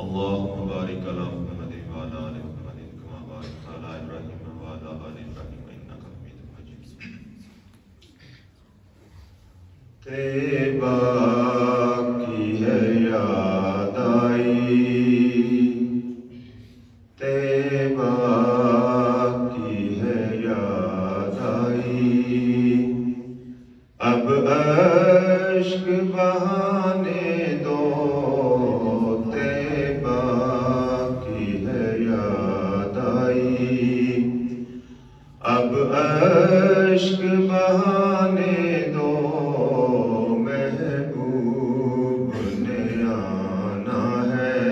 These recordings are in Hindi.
अल्लाहुम्मा बारिक अला मुहम्मद व अला आलि मुहम्मद कमा बारकता अला इब्राहीम व अला आलि इब्राहीम इन्नका हमीदुम मजीद। तैबा की है याद आई, तैबा की है याद आई, अब अश्क बहाने दो, तैबा की है याद आई, अब अश्क बहाने दो, महबूब ने आना है,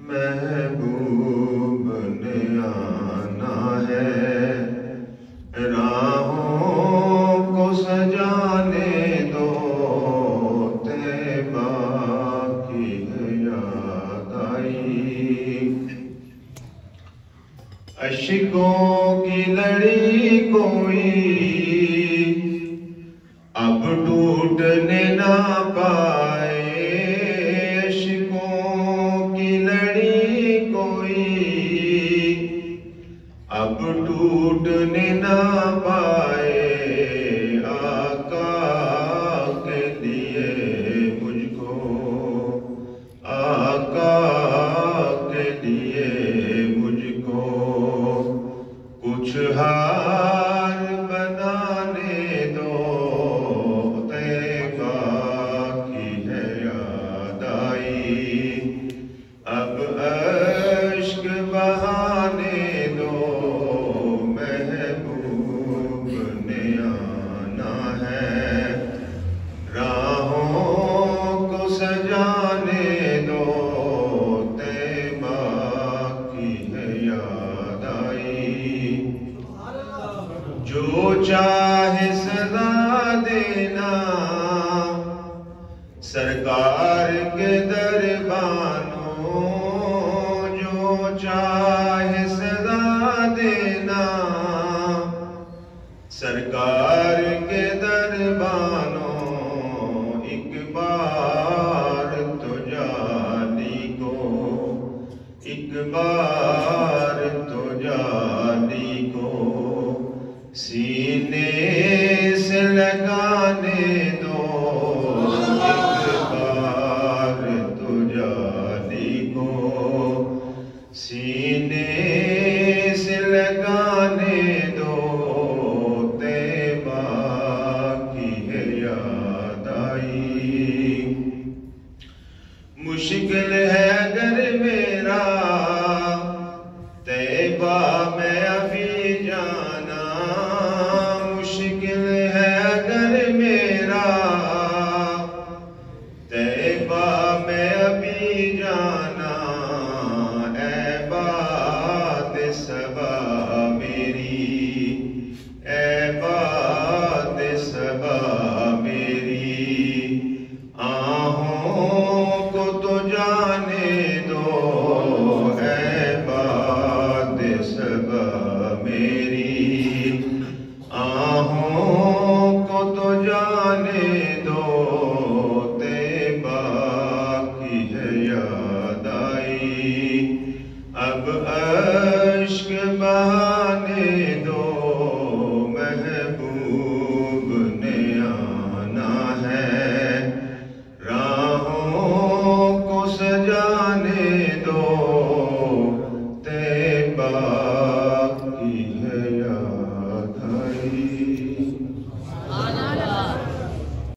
महबूब ने आना है, राहों को सजाने दो, तैबा की है याद आई। अश्कों की लड़ी कोई अब टूटने ना पाए, अश्कों की लड़ी कोई अब टूटने ना पाए, आका के लिए मुझको, आका के लिए मुझको कुछ हार बनाने दो, तैबा की है याद आई, अब अश्क बहाने दो, महबूब ने आना है, राहों को सजाने दो, तैबा की है याद आई। जो चाहे सदा देना सरकार के दरबानों, जो चाहे सदा देना सरकार के दरबानों, एक बार तो जानी को, एक बार तो जानी को सीने से लगाने दो, एक बार तो जानी को सीने से लगाने दो, तैबा की है याद आई। मुश्किल है अगर मेरा तैबा में अभी जाना, मुश्किल है अगर मेरा तैबा में अभी जाना, ऐ बात सबा मेरी, ऐ बात सबा मेरी, आहों को तो जाने दो, ऐ बात सबा मेरी, आहों को तो जाने दो, तैबा की है याद आई, अब अश्क